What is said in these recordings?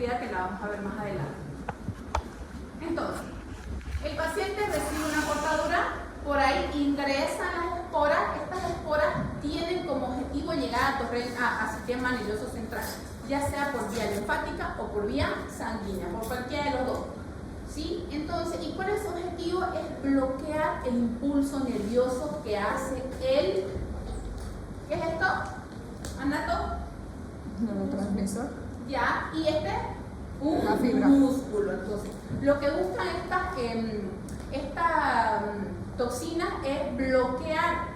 cirugía que la vamos a ver más adelante. Entonces, el paciente recibe una cortadura, por ahí ingresan las esporas. Estas esporas tienen como objetivo llegar a sistema nervioso central, ya sea por vía linfática o por vía sanguínea, por cualquiera de los dos. ¿Sí? Entonces, ¿y cuál es su objetivo? Es bloquear el impulso nervioso que hace el... ¿Qué es esto? ¿Anato? Neurotransmisor. Ya, y este Una fibra. músculo. Entonces, lo que buscan esta toxina es bloquear,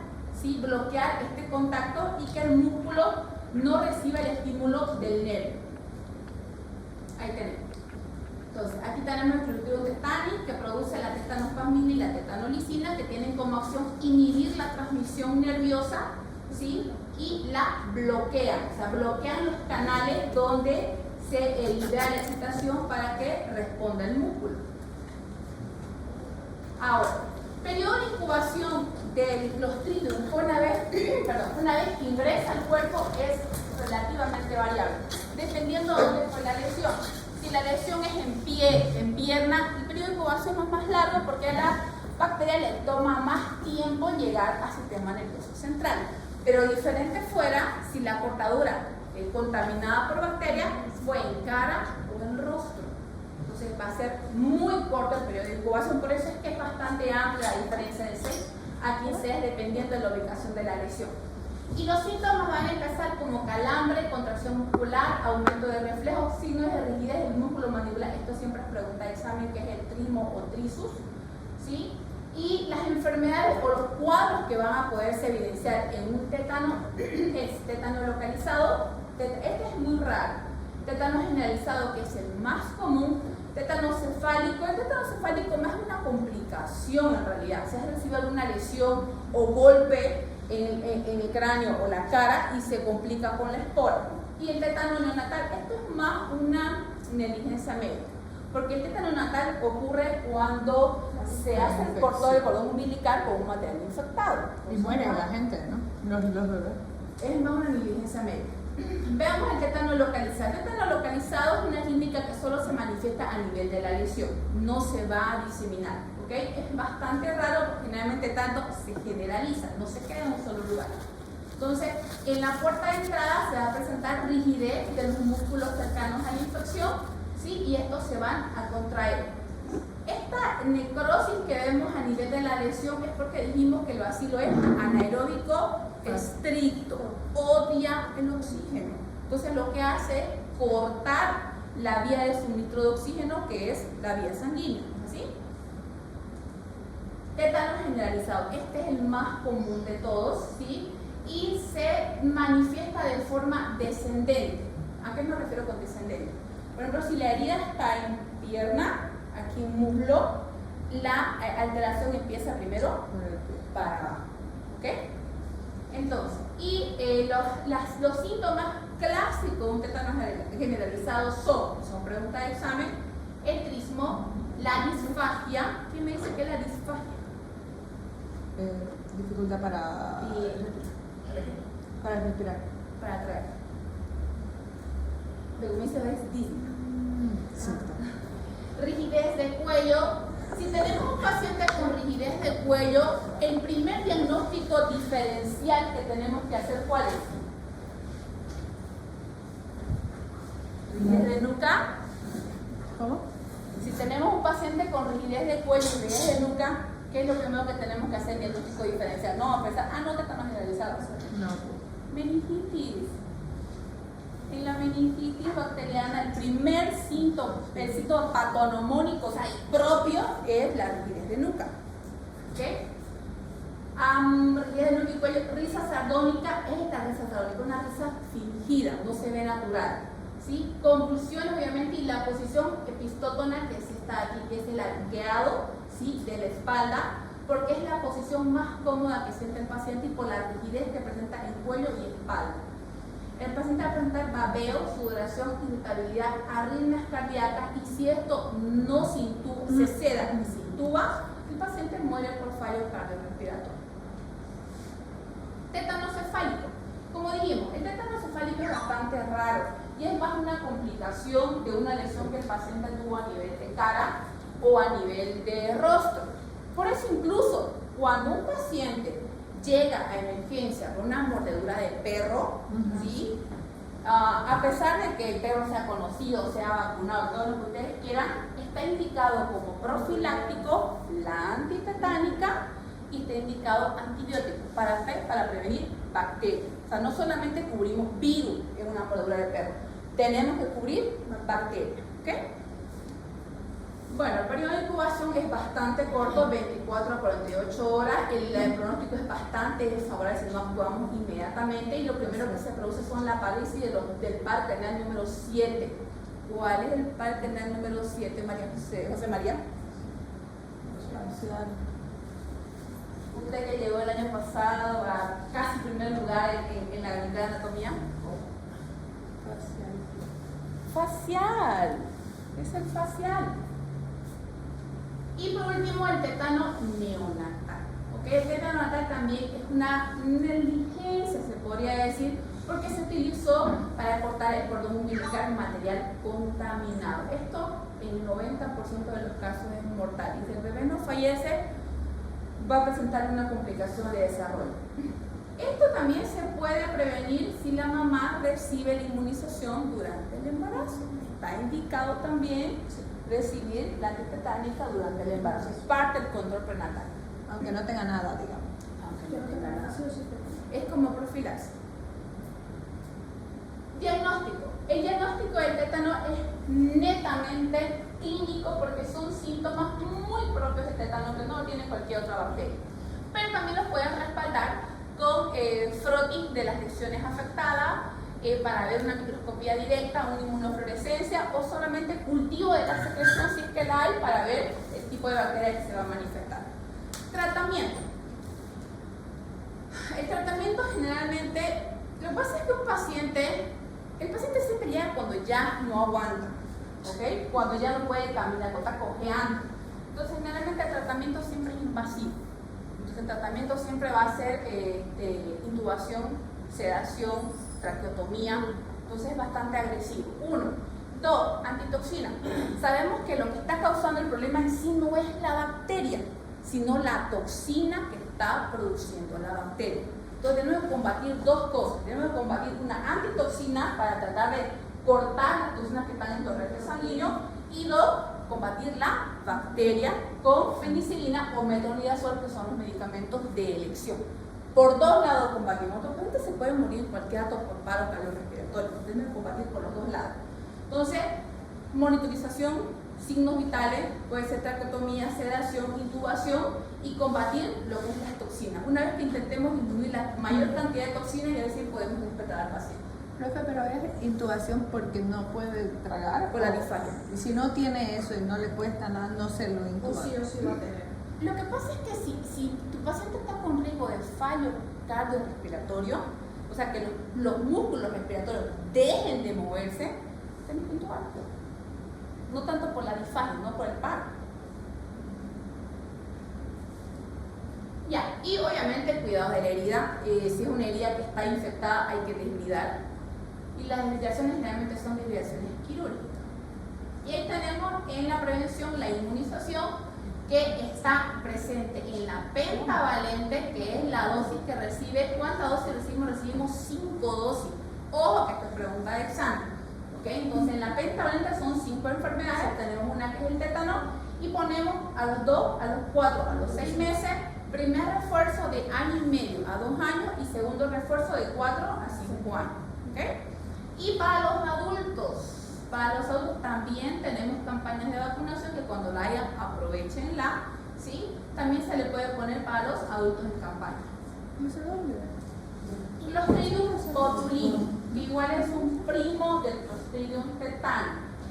¿sí? Bloquear este contacto y que el músculo no reciba el estímulo del nervio. Ahí tenemos. Entonces, aquí tenemos el gluteo tetani, que produce la tetanospasmina y la tetanolicina, que tienen como acción inhibir la transmisión nerviosa, ¿sí? Y la bloquean, o sea, bloquean los canales donde se libera la excitación para que responda el músculo. Ahora, periodo de incubación de los trítonos una vez que ingresa al cuerpo es relativamente variable, dependiendo de dónde fue la lesión. Si la lesión es en pie, en pierna, el periodo de incubación es más largo porque a la bacteria le toma más tiempo llegar al sistema nervioso central. Pero diferente fuera si la cortadura contaminada por bacterias fue en cara o en rostro. Entonces va a ser muy corto el periodo de incubación, por eso es que es bastante amplia la diferencia de 6 a 15 días dependiendo de la ubicación de la lesión. Y los síntomas van a empezar como calambre, contracción muscular, aumento de reflejos, signos de rigidez del músculo mandibular. Esto siempre es pregunta de examen, que es el trismo o trisus, ¿sí? Y las enfermedades o los cuadros que van a poderse evidenciar en un tétano es tétano localizado. Este es muy raro. Tétano generalizado, que es el más común. Tétano cefálico. El tétano cefálico no es una complicación en realidad. Si has recibido alguna lesión o golpe en el cráneo o la cara y se complica con la espora. Y el tétano neonatal, esto es más una negligencia médica, porque el tétano neonatal ocurre cuando se hace el corte del cordón umbilical con un material infectado. Y muere la gente, ¿no? Los bebés. Es más una negligencia médica. Veamos el tétano localizado. El tétano localizado es una clínica que solo se manifiesta a nivel de la lesión, no se va a diseminar, ¿ok? Es bastante raro porque generalmente tanto se generaliza, no se queda en un solo lugar. Entonces, en la puerta de entrada se va a presentar rigidez de los músculos cercanos a la infección, ¿sí? Y estos se van a contraer. Esta necrosis que vemos a nivel de la lesión es porque dijimos que el bacilo es anaeróbico estricto, odia el oxígeno. Entonces lo que hace es cortar la vía de suministro de oxígeno, que es la vía sanguínea, ¿sí? Tétano generalizado, este es el más común de todos, ¿sí? Y se manifiesta de forma descendente. ¿A qué me refiero con descendente? Por ejemplo, si la herida está en pierna, aquí en muslo, la alteración empieza primero para abajo, ¿ok? Entonces, y los síntomas clásicos de un tétano generalizado son preguntas de examen, el trismo, la disfagia. ¿Quién me dice qué es la disfagia? Dificultad para respirar. Para traer. Luego me dice es disnea. Sí. Rigidez de cuello. Si tenemos un paciente con rigidez de cuello, el primer diagnóstico diferencial que tenemos que hacer, ¿cuál es? Rigidez de nuca. ¿Cómo? Si tenemos un paciente con rigidez de cuello y rigidez de nuca, ¿qué es lo primero que tenemos que hacer en diagnóstico diferencial? No vamos a pensar, no tétanos generalizados. No. Meningitis. En la meningitis bacteriana, el primer síntoma, el síntoma patonomónico, o sea, propio, es la rigidez de nuca. ¿Ok? Rigidez de nuca y cuello. Risa sardónica es esta risa sardónica, una risa fingida, no se ve natural. ¿Sí? Convulsiones, obviamente, y la posición epistótona, que es esta aquí, que es el arqueado, ¿sí? De la espalda, porque es la posición más cómoda que siente el paciente y por la rigidez que presenta en cuello y espalda. El paciente va a presentar babeo, sudoración, irritabilidad, arritmias cardíacas, y si esto no se seda ni se intuba, el paciente muere por fallo cardiorrespiratorio. Tétano cefálico. Como dijimos, el tétano cefálico es bastante raro. y es más una complicación de una lesión que el paciente tuvo a nivel de cara o a nivel de rostro. Por eso incluso cuando un paciente llega a emergencia con una mordedura de perro, ¿sí? A pesar de que el perro sea conocido, sea vacunado, todo lo que ustedes quieran, está indicado como profiláctico la antitetánica y está indicado antibiótico para prevenir bacterias. O sea, no solamente cubrimos virus en una mordedura de perro, tenemos que cubrir bacterias. ¿Ok? Bueno, el periodo de incubación es bastante corto, 24 a 48 horas. El pronóstico es bastante desfavorable si no actuamos inmediatamente. Y lo primero que se produce son la parálisis del par craneal número 7. ¿Cuál es el par craneal número 7, María José María? Usted que llegó el año pasado a casi primer lugar en la unidad de anatomía. Facial. Es el facial. Y por último, el tétano neonatal. ¿Okay? El tétano neonatal también es una negligencia, se podría decir, porque se utilizó para cortar el cordón umbilical material contaminado. Esto en el 90% de los casos es mortal. Y si el bebé no fallece, va a presentar una complicación de desarrollo. Esto también se puede prevenir si la mamá recibe la inmunización durante el embarazo. Está indicado también recibir la antitetánica durante el embarazo. Es parte del control prenatal. Aunque no tenga nada, digamos. Aunque no tenga nada. Es como profilaxis. Diagnóstico. El diagnóstico del tétano es netamente clínico porque son síntomas muy propios del tétano que no tiene cualquier otra bacteria. Pero también los pueden respaldar con frotis de las lesiones afectadas, para ver una microscopía directa, una inmunofluorescencia o solamente cultivo de la secreción si es que la hay para ver el tipo de bacteria que se va a manifestar. Tratamiento. El tratamiento generalmente, lo que pasa es que el paciente siempre llega cuando ya no aguanta, ¿ok? Cuando ya no puede caminar, cuando está cojeando. Entonces generalmente el tratamiento siempre es invasivo. Entonces el tratamiento siempre va a ser intubación, sedación, traqueotomía, entonces es bastante agresivo. 1. 2. Antitoxina. Sabemos que lo que está causando el problema en sí no es la bacteria, sino la toxina que está produciendo la bacteria. Entonces tenemos que combatir dos cosas. Tenemos que combatir una antitoxina para tratar de cortar las toxinas que están en el torrente sanguíneo, y 2. Combatir la bacteria con penicilina o metronidazol, que son los medicamentos de elección. Por dos lados combatimos. Otro paciente se puede morir en cualquier acto por paro cardiorrespiratorio. Tenemos que combatir por los dos lados. Entonces, monitorización, signos vitales, puede ser traqueotomía, sedación, intubación, y combatir lo que es las toxinas. Una vez que intentemos disminuir la mayor cantidad de toxinas, ya decir, podemos despertar al paciente. Profe, pero es intubación porque no puede tragar. Por la disfagia. Y si no tiene eso y no le cuesta nada, no se lo intuba. O sí va a tener. Lo que pasa es que si tu paciente está con riesgo de fallo cardiorrespiratorio, o sea que los músculos respiratorios dejen de moverse, tenemos que intubar. No tanto por la disfagia, no por el paro. Ya, y obviamente cuidado de la herida. Si es una herida que está infectada, hay que desbridar. Y las desbridaciones generalmente son desbridaciones quirúrgicas. Y ahí tenemos en la prevención la inmunización, que está presente en la pentavalente, que es la dosis que recibe. ¿Cuántas dosis recibimos? Recibimos 5 dosis. Ojo, que esto es pregunta de examen. ¿Okay? Entonces, en la pentavalente son 5 enfermedades. Tenemos una que es el tétano, y ponemos a los 2, a los 4, a los 6 meses, primer refuerzo de año y medio a 2 años y segundo refuerzo de 4 a 5 años. ¿Okay? Y para los adultos también tenemos campañas de vacunación que cuando la hayan, aprovechenla, ¿sí? También se le puede poner para los adultos en campaña. Clostridium botulinum, que igual es un primo del Clostridium tetani.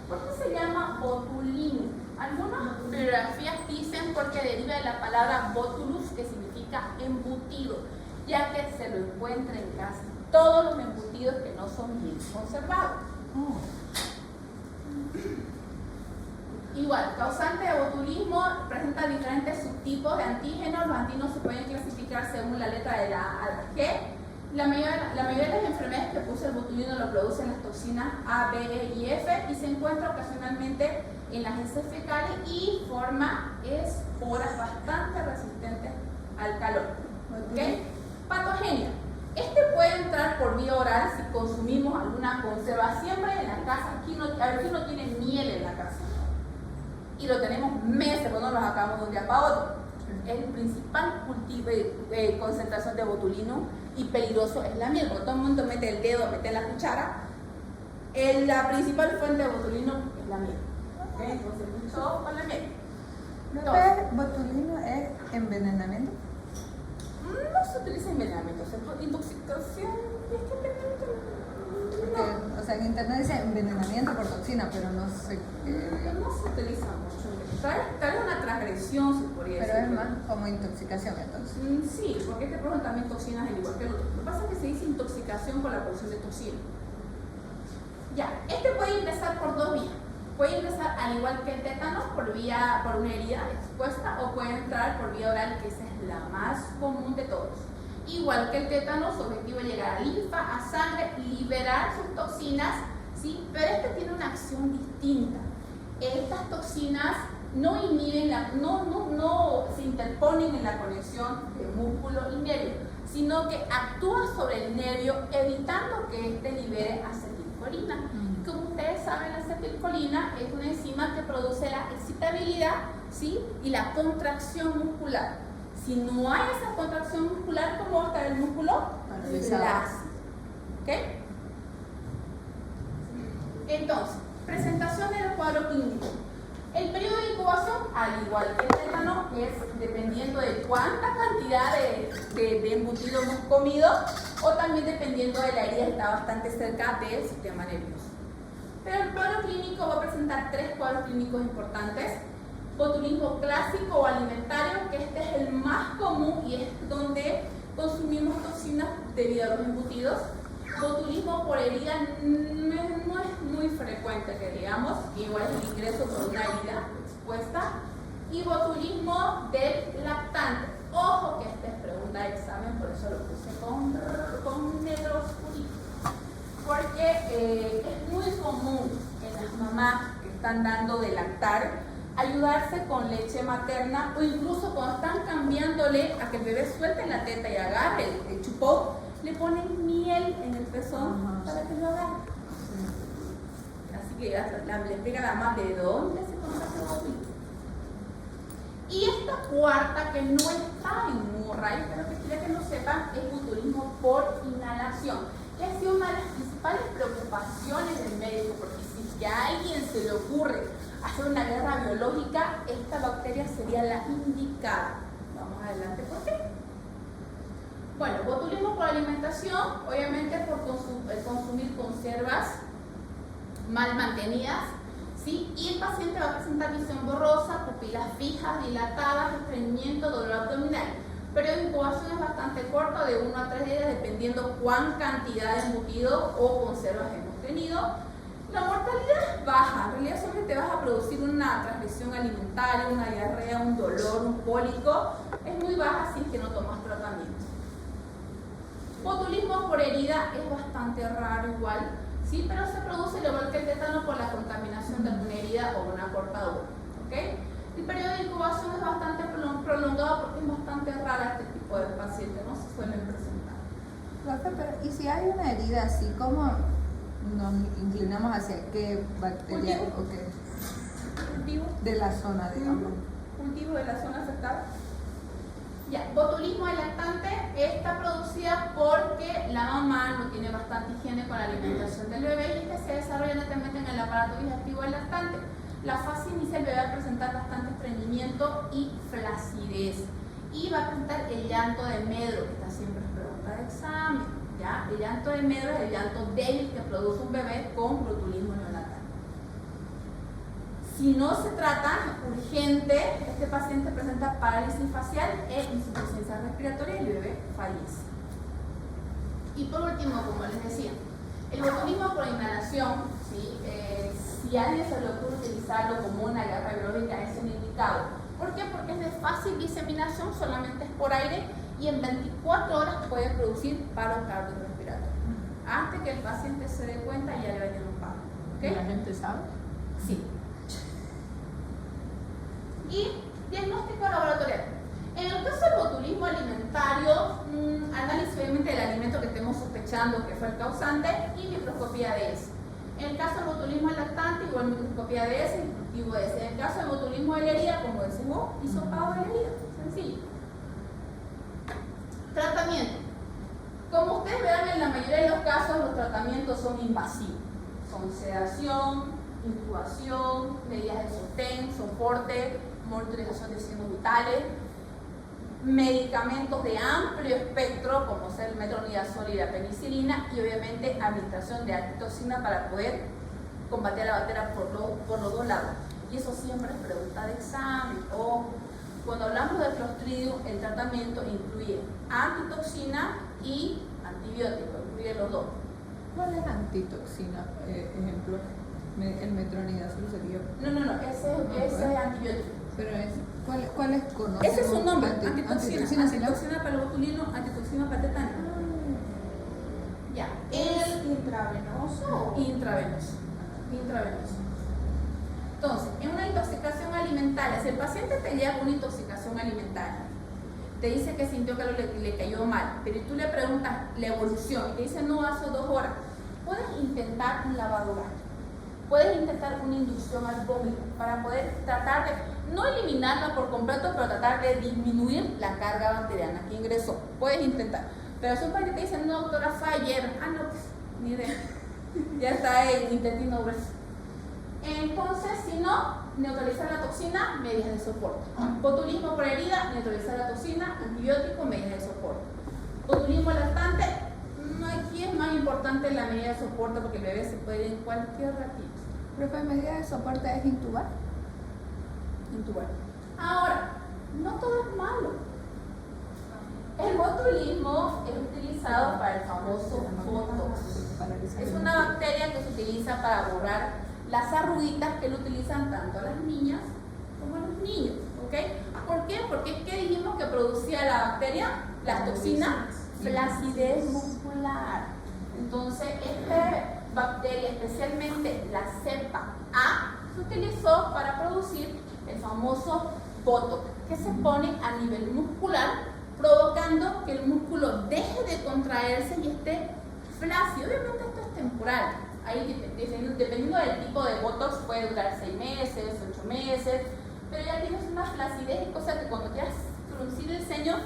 ¿Por qué se llama botulinum? Algunas bibliografías dicen porque deriva de la palabra botulus, que significa embutido, ya que se lo encuentra en casi todos los embutidos que no son bien conservados. Igual, causante de botulismo, presenta diferentes subtipos de antígenos. Los antígenos se pueden clasificar según la letra de la A a la G. La mayoría de las enfermedades que puse el botulino lo producen las toxinas A, B, E y F y se encuentra ocasionalmente en las heces fecales y forma esporas bastante resistentes al calor. ¿Okay? Patogenia. Este puede entrar por vía oral si consumimos alguna conserva. Siempre en la casa, a ver, ¿quién no tiene miel en la casa? Y lo tenemos meses, no lo sacamos de un día para otro. El principal cultivo de concentración de botulino y peligroso es la miel. Cuando todo el mundo mete el dedo, mete la cuchara, la principal fuente de botulino es la miel. ¿Okay? Entonces, mucho con la miel. ¿Botulino es envenenamiento? No se utiliza envenenamiento, se intoxicación. Porque, o sea, en internet dice envenenamiento por toxina, pero no sé qué. No se utiliza mucho. Tal vez una transgresión, se podría decir. Pero es más como intoxicación, entonces. Sí, porque este producen también toxinas al igual que el otro. Lo que pasa es que se dice intoxicación por la producción de toxina. Ya, este puede ingresar por dos vías. Puede ingresar al igual que el tétano por una herida expuesta o puede entrar por vía oral, que esa es la más común de todos. Igual que el tétano, su objetivo es llegar a linfa, a sangre, liberar sus toxinas, ¿sí? Pero este tiene una acción distinta. Estas toxinas no inhiben, no se interponen en la conexión de músculo y nervio, sino que actúan sobre el nervio evitando que éste libere acetilcolina. Como ustedes saben, la acetilcolina es una enzima que produce la excitabilidad, ¿sí? Y la contracción muscular. Si no hay esa contracción muscular, ¿cómo va a estar el músculo? Flácido. ¿Ok? Entonces, presentación del cuadro clínico. El periodo de incubación, al igual que el tétano, es dependiendo de cuánta cantidad de embutido hemos comido o también dependiendo de la herida que está bastante cerca del sistema nervioso. Pero el cuadro clínico va a presentar tres cuadros clínicos importantes. Botulismo clásico o alimentario, que este es el más común y es donde consumimos toxinas debido a los embutidos. Botulismo por herida no es muy frecuente, que digamos, igual es el ingreso por una herida expuesta. Y botulismo del lactante. Ojo que esta es pregunta de examen, por eso lo puse con negro oscurito. Porque es muy común en las mamás que están dando de lactar ayudarse con leche materna o incluso cuando están cambiándole a que el bebé suelte la teta y agarre el chupón, le ponen miel en el pezón para que lo agarre. Así que le explica a la mamá de dónde se contagia el botulismo. Y esta cuarta, que no está en Murray, pero que quería que lo sepan, es botulismo por inhalación. Que ha sido una de las principales preocupaciones del médico, porque si a alguien se le ocurre hacer una guerra biológica, esta bacteria sería la indicada. Vamos adelante, ¿por qué? Bueno, botulismo por alimentación, obviamente por consumir conservas mal mantenidas, ¿sí? Y el paciente va a presentar visión borrosa, pupilas fijas, dilatadas, estreñimiento, dolor abdominal. El periodo de incubación es bastante corto, de 1 a 3 días, dependiendo cuán cantidad de embutido o conservas hemos tenido. La mortalidad es baja, en realidad solamente vas a producir una transgresión alimentaria, una diarrea, un dolor, un cólico. Es muy baja si es que no tomas tratamiento. Botulismo por herida es bastante raro igual, sí, pero se produce al igual que el tétano por la contaminación de una herida o una cortadura. ¿Okay? El periodo de incubación es bastante prolongado porque es bastante rara este tipo de pacientes, no se suelen presentar. Profe, pero ¿y si hay una herida así, cómo nos inclinamos hacia qué bacteria o qué? Cultivo. De la zona, digamos. Cultivo de la zona afectada. Ya, botulismo del lactante está producida porque la mamá no tiene bastante higiene con la alimentación del bebé y que se desarrolla netamente en el aparato digestivo del lactante. La fase inicial el bebé va a presentar bastante estreñimiento y flacidez. Y va a presentar el llanto de medro, que está siempre en pregunta de examen. ¿Ya? El llanto de medro es el llanto débil que produce un bebé con botulismo neonatal. Si no se trata urgente, este paciente presenta parálisis facial e insuficiencia respiratoria y el bebé fallece. Y por último, como les decía, el botulismo por inhalación, ¿sí? Si a alguien se le ocurre utilizarlo como una guerra biológica, es un indicado. ¿Por qué? Porque es de fácil diseminación, solamente es por aire y en 24 horas puede producir paro cardiorrespiratorio. Antes que el paciente se dé cuenta, ya le va a tener un paro. ¿Okay? ¿La gente sabe? Sí. Y diagnóstico laboratorial. En el caso del botulismo alimentario, análisis obviamente del alimento que estemos sospechando que fue el causante y microscopía de ese. En el caso del botulismo lactante, igual microscopía de ese y cultivo de ese. En el caso del botulismo de la herida, como decimos, hisopado de la herida. Sencillo. Tratamiento. Como ustedes verán, en la mayoría de los casos los tratamientos son invasivos. Son sedación, intubación, medidas de sostén, soporte, monitorización de signos vitales, medicamentos de amplio espectro como ser el metronidazol y la penicilina y obviamente administración de antitoxina para poder combatir la bacteria por los dos lados. Y eso siempre es pregunta de examen. O cuando hablamos de Clostridium, el tratamiento incluye antitoxina y antibiótico, incluye los dos. ¿Cuál es antitoxina? Ejemplo, el metronidazol sería. No, ese es antibiótico. Pero ¿cuál es conocido? Ese es su nombre, antitoxina. ¿Sí, no? Antitoxina para el botulino, antitoxina para el tetano. Ya. ¿Es intravenoso? Intravenoso. Entonces, en una intoxicación alimentaria, si el paciente te llega con una intoxicación alimentaria, te dice que sintió que algo le cayó mal, pero tú le preguntas la evolución y te dice no hace 2 horas, puedes intentar un lavado gástrico, puedes intentar una inducción al vómito para poder tratar de, no eliminarla por completo, pero tratar de disminuir la carga bacteriana que ingresó. Puedes intentar. Pero si un paciente te dice, no doctora, fue ayer, no, pues, ni idea, ya está en intestino grueso. Entonces, si no, neutralizar la toxina, medidas de soporte. Botulismo por herida, neutralizar la toxina, antibiótico, medidas de soporte. Botulismo lactante, aquí es más importante la medida de soporte porque el bebé se puede ir en cualquier ratito. ¿Profe, medida de soporte es intubar? Intubar. Ahora, no todo es malo. El botulismo es utilizado para el famoso Botox. Es una bacteria que se utiliza para borrar las arruguitas que lo utilizan tanto las niñas como los niños. ¿Ok? ¿Por qué? Porque ¿qué dijimos que producía la bacteria? Las toxinas, flacidez muscular. Entonces, esta bacteria, especialmente la cepa A, se utilizó para producir el famoso Botox, que se pone a nivel muscular, provocando que el músculo deje de contraerse y esté flácido. Obviamente esto es temporal. Ahí, dependiendo del tipo de Botox, puede durar 6 meses, 8 meses, pero ya tienes una flacidez y cosa que cuando quieras fruncir el ceño,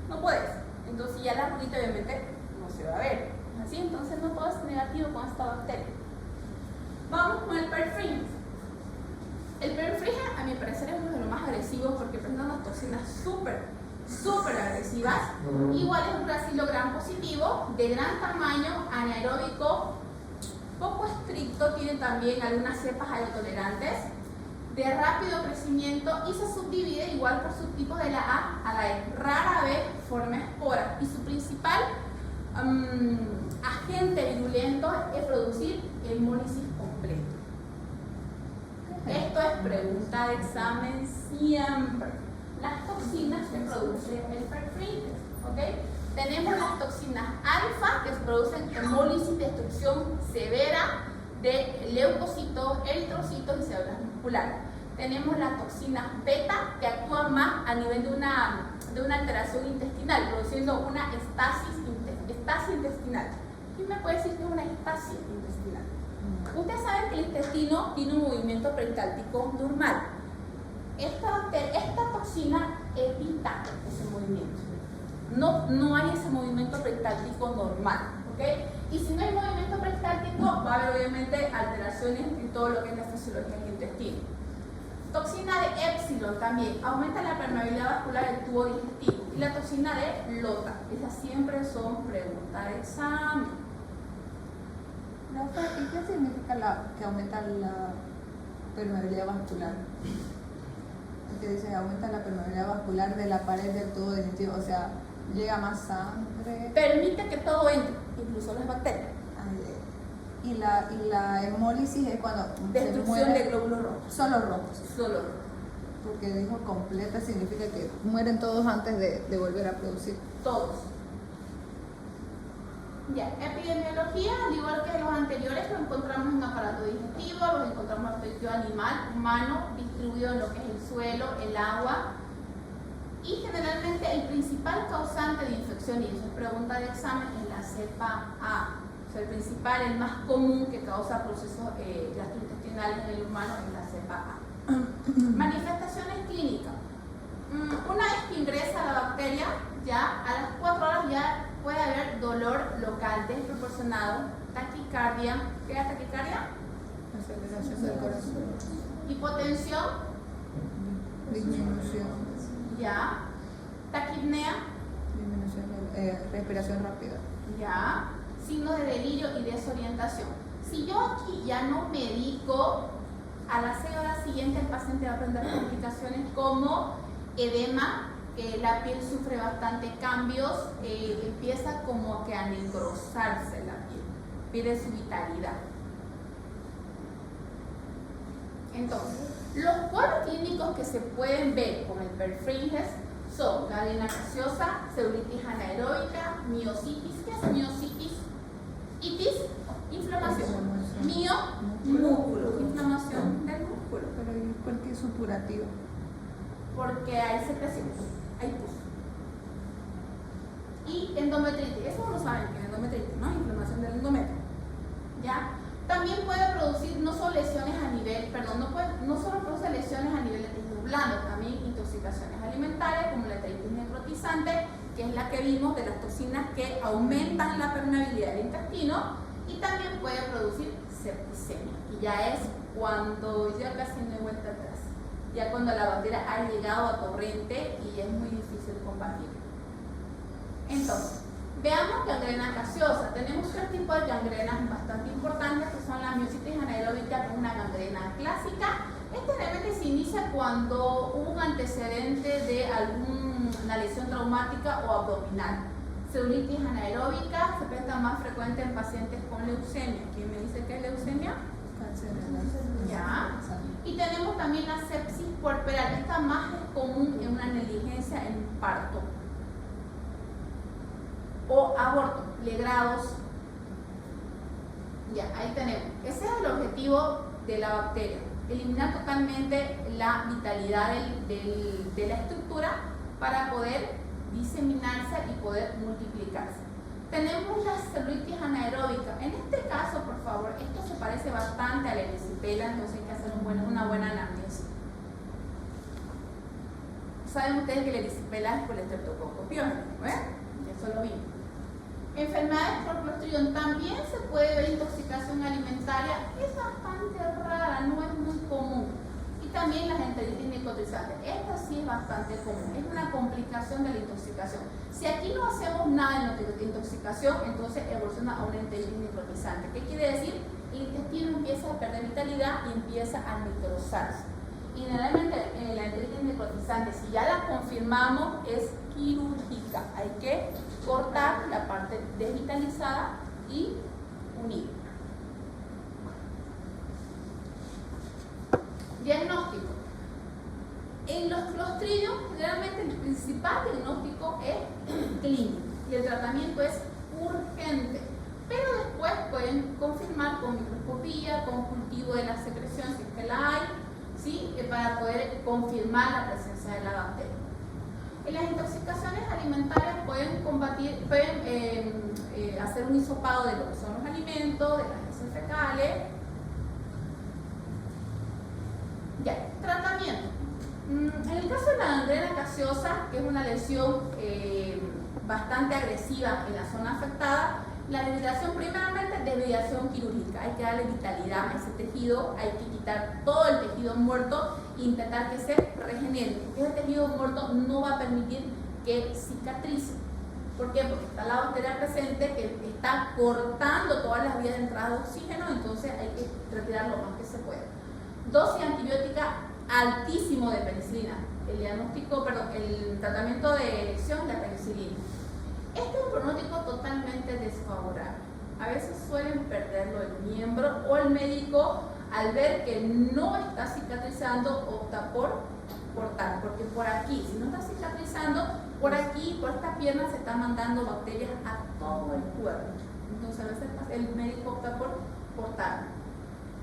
no puedes. Entonces ya la arruguita obviamente no se va a ver. ¿Así? Entonces no todo es negativo con esta bacteria. Vamos con el perfringe. El perfringe, a mi parecer, es uno de los más agresivos porque presenta unas toxinas súper agresivas. Igual es un bacilo gram positivo, de gran tamaño, anaeróbico, poco estricto, tiene también algunas cepas aerotolerantes, de rápido crecimiento y se subdivide igual por subtipos de la A a la E. Rara vez forma esporas y su principal agente virulento es producir hemólisis completa. Esto es pregunta de examen siempre. Las toxinas que producen el perfringe, ¿ok? Tenemos las toxinas alfa que producen hemólisis, destrucción severa de leucocitos, eritrocitos y células musculares. Tenemos las toxinas beta que actúan más a nivel de una alteración intestinal, produciendo una estasis intestinal. ¿Quién me puede decir que es una estasis intestinal? Ustedes saben que el intestino tiene un movimiento peristáltico normal. Esta toxina evita ese movimiento. No hay ese movimiento peristáltico normal, ¿ok? Y si no hay movimiento peristáltico, va a haber obviamente alteraciones en todo lo que es la fisiología del intestino. Toxina de epsilon también aumenta la permeabilidad vascular del tubo digestivo. Y la toxina de lota, esas siempre son preguntas de examen. ¿Y qué significa que aumenta la permeabilidad vascular? Que dice aumenta la permeabilidad vascular de la pared del tubo digestivo, o sea, llega más sangre. Permite que todo entre, incluso las bacterias. Y la hemólisis es cuando destrucción de glóbulos rojos. Solo rojos. Solo rojos. Porque dijo completa significa que mueren todos antes de volver a producir. Todos. Ya, epidemiología, al igual que los anteriores, lo encontramos en aparato digestivo, los encontramos en aparato animal, humano, distribuido en lo que es el suelo, el agua. Y generalmente el principal causante de infección, y eso es pregunta de examen, es la cepa A. O sea, el principal, el más común que causa procesos gastrointestinales en el humano es la cepa A. Manifestaciones clínicas. Una vez que ingresa la bacteria, ya a las 4 horas ya puede haber dolor local desproporcionado, taquicardia. ¿Qué es taquicardia? Aceleración del corazón. Hipotensión. Disminución. Ya. Taquipnea. Disminución de respiración rápida. Ya. Signos de delirio y desorientación. Si yo aquí ya no medico, a las 6 horas siguientes el paciente va a aprender complicaciones como edema, la piel sufre bastante cambios, empieza como que a necrosarse la piel, pierde su vitalidad. Entonces, los cuadros clínicos que se pueden ver con el perfringes son gangrena gaseosa, celulitis anaeróbica, miositis. ¿Qué es miositis? Itis, inflamación. Mio, músculo, inflamación del músculo. Pero ¿y por qué supurativo? Porque hay secreciones, hay pus. Y endometritis, eso no lo saben, que es endometritis, ¿no? Inflamación del endometrio. ¿Ya? También puede producir no solo lesiones a nivel, no solo produce lesiones a nivel de tejido blando, también intoxicaciones alimentarias como la enteritis necrotizante, que es la que vimos de las toxinas que aumentan la permeabilidad del intestino, y también puede producir septicemia, y ya es cuando ya casi no hay vuelta atrás, ya cuando la bacteria ha llegado a torrente y es muy difícil combatir. Entonces, veamos gangrena gaseosa. Tenemos tres tipos de gangrenas bastante importantes, que son la miositis anaeróbica, que es una gangrena clásica. Realmente se inicia cuando hubo un antecedente de alguna lesión traumática o abdominal. Celulitis anaeróbica se presenta más frecuente en pacientes con leucemia. ¿Quién me dice qué es leucemia? Ya. Y tenemos también la sepsis puerperal. Esta más es común en una negligencia en parto o aborto, legrados. Ya, ahí tenemos. Ese es el objetivo de la bacteria: eliminar totalmente la vitalidad de la estructura para poder diseminarse y poder multiplicarse. Tenemos la celulitis anaeróbica. En este caso, por favor, esto se parece bastante a la erisipela, entonces hay que hacer una buena anamnesis. Saben ustedes que la erisipela es por el estreptococo pyogenes, eso lo vimos. Enfermedades por Clostridium, también se puede ver intoxicación alimentaria, es bastante rara, no es muy común. Y también las enteritis necrotizantes, esta sí es bastante común, es una complicación de la intoxicación. Si aquí no hacemos nada de intoxicación, entonces evoluciona a una enteritis necrotizante. ¿Qué quiere decir? El intestino empieza a perder vitalidad y empieza a necrosarse. Y generalmente la enteritis necrotizante, si ya la confirmamos, es quirúrgica. Hay que cortar la parte desvitalizada y unir. Diagnóstico. En los Clostridium, generalmente el principal diagnóstico es clínico y el tratamiento es urgente. Pero después pueden confirmar con microscopía, con cultivo de la secreción, si es que la hay, ¿sí? Para poder confirmar la presencia de la bacteria. En las intoxicaciones alimentarias pueden hacer un hisopado de lo que son los alimentos, de las heces fecales. Ya, tratamiento. En el caso de la gangrena gaseosa, que es una lesión bastante agresiva en la zona afectada, la desviación primeramente es desviación quirúrgica. Hay que darle vitalidad a ese tejido, hay que quitar todo el tejido muerto e intentar que se regenere. Ese tejido muerto no va a permitir que cicatrice. ¿Por qué? Porque está la bacteria presente que está cortando todas las vías de entrada de oxígeno, entonces hay que retirar lo más que se pueda. Dosis antibiótica altísimo de penicilina. El tratamiento de elección es la penicilina. Este es un pronóstico totalmente desfavorable. A veces suelen perderlo el miembro o el médico, al ver que no está cicatrizando, opta por cortar, porque por aquí, si no está cicatrizando, por aquí, por esta pierna se están mandando bacterias a todo el cuerpo. Entonces a veces el médico opta por cortar.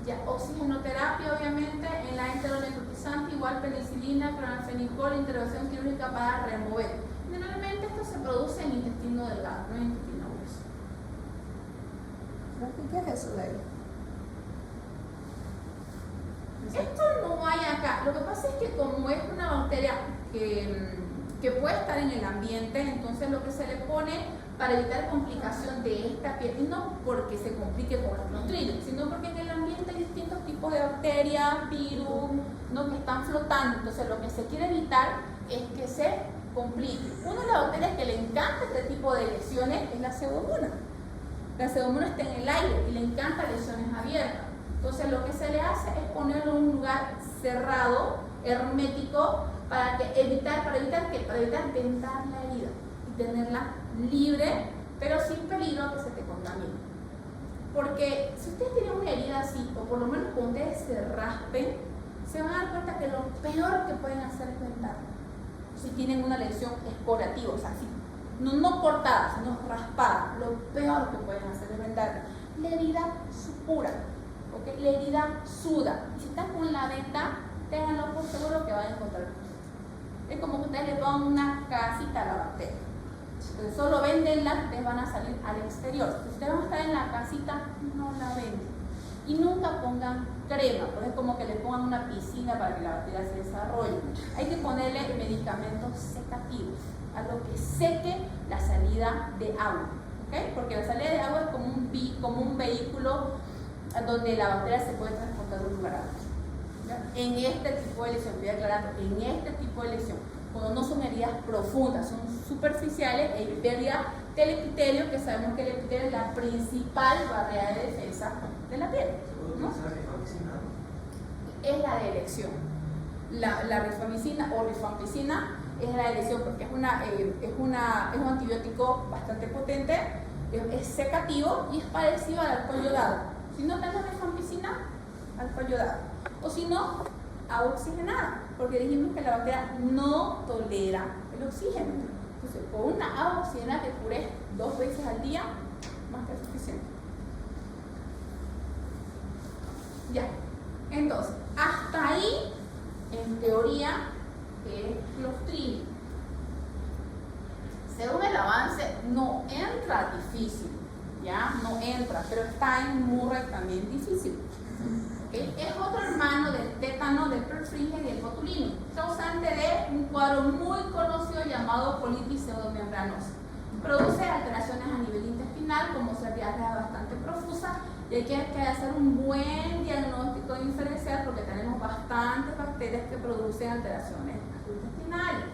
Ya, oxigenoterapia, obviamente, en la enteronecrotizante, igual penicilina, clonazepam, intervención quirúrgica para remover. Generalmente esto se produce en intestino delgado, no en intestino grueso. ¿Qué es eso de ahí? Esto no hay acá. Lo que pasa es que como es una bacteria que puede estar en el ambiente, entonces lo que se le pone para evitar complicación de esta piel, y no porque se complique con los Clostridium, sino porque en el ambiente hay distintos tipos de bacterias, virus, ¿no?, que están flotando. Entonces lo que se quiere evitar es que se complique. Una de las bacterias que le encanta este tipo de lesiones es la pseudomonas. La pseudomonas está en el aire y le encanta lesiones abiertas. Entonces lo que se le hace es ponerlo en un lugar cerrado, hermético, para evitar ventar la herida y tenerla libre, pero sin peligro que se te contamine. Porque si ustedes tienen una herida así, o por lo menos cuando ustedes se raspen, se van a dar cuenta que lo peor que pueden hacer es ventarla. Si tienen una lesión esporativa, o sea, no cortada, sino raspada, lo peor que pueden hacer es ventarla. La herida supura, ¿okay? La herida suda. Y si están con la venta, ténganlo por seguro que van a encontrar. Es como que ustedes le pongan una casita a la bacteria. Entonces solo vendenla, ustedes van a salir al exterior. Si ustedes van a estar en la casita, no la venden. Y nunca pongan crema, pues es como que le pongan una piscina para que la bacteria se desarrolle. Hay que ponerle medicamentos secativos, algo que seque la salida de agua, ¿okay? Porque la salida de agua es como un vehículo donde la bacteria se puede transportar de un lugar a otro. En este tipo de lesión, voy aclarando, en este tipo de lesión, cuando no son heridas profundas, son superficiales, hay pérdida del epitelio, que sabemos que el epitelio es la principal barrera de defensa de la piel, ¿no? Es la de elección. La rifamicina o rifampicina es la de elección porque es un antibiótico bastante potente, es secativo y es parecido al alcohol yodado. Si no tenemos rifampicina, alcohol yodado. O si no, agua oxigenada, porque dijimos que la bacteria no tolera el oxígeno. Entonces, con una agua oxigenada que cure 2 veces al día, más que suficiente. Ya, entonces, hasta ahí, en teoría, es Clostridium. Según el avance, no entra difícil, ¿ya? No entra, pero está en Murray también difícil. Es otro hermano del tétano, del perfringe y del botulismo, causante de un cuadro muy conocido llamado colitis pseudomembranosa. Produce alteraciones a nivel intestinal, como ser diarrea bastante profusa, y hay que hacer un buen diagnóstico diferencial porque tenemos bastantes bacterias que producen alteraciones intestinales.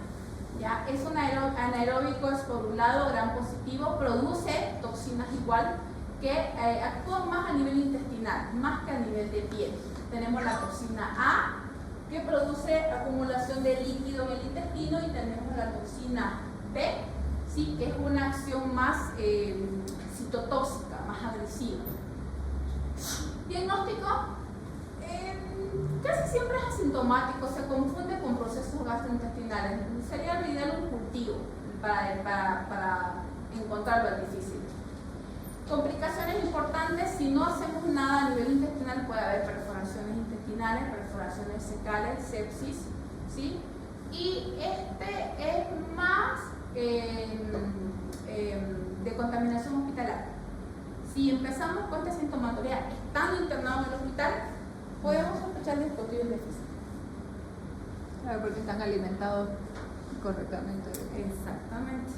¿Ya? Es un anaeróbico esporulado gram positivo, produce toxinas igual, que actúan más a nivel intestinal, más que a nivel de piel. Tenemos la toxina A, que produce acumulación de líquido en el intestino, y tenemos la toxina B, ¿sí?, que es una acción más citotóxica, más agresiva. Diagnóstico, casi siempre es asintomático, se confunde con procesos gastrointestinales. Sería lo ideal un cultivo para encontrarlo, es difícil. Complicaciones importantes: si no hacemos nada a nivel intestinal, puede haber perforaciones intestinales, perforaciones fecales, sepsis, ¿sí? Y este es más de contaminación hospitalaria. Si empezamos con esta sintomatología estando internados en el hospital, podemos sospechar de Clostridium difficile. Claro, porque están alimentados correctamente. Exactamente.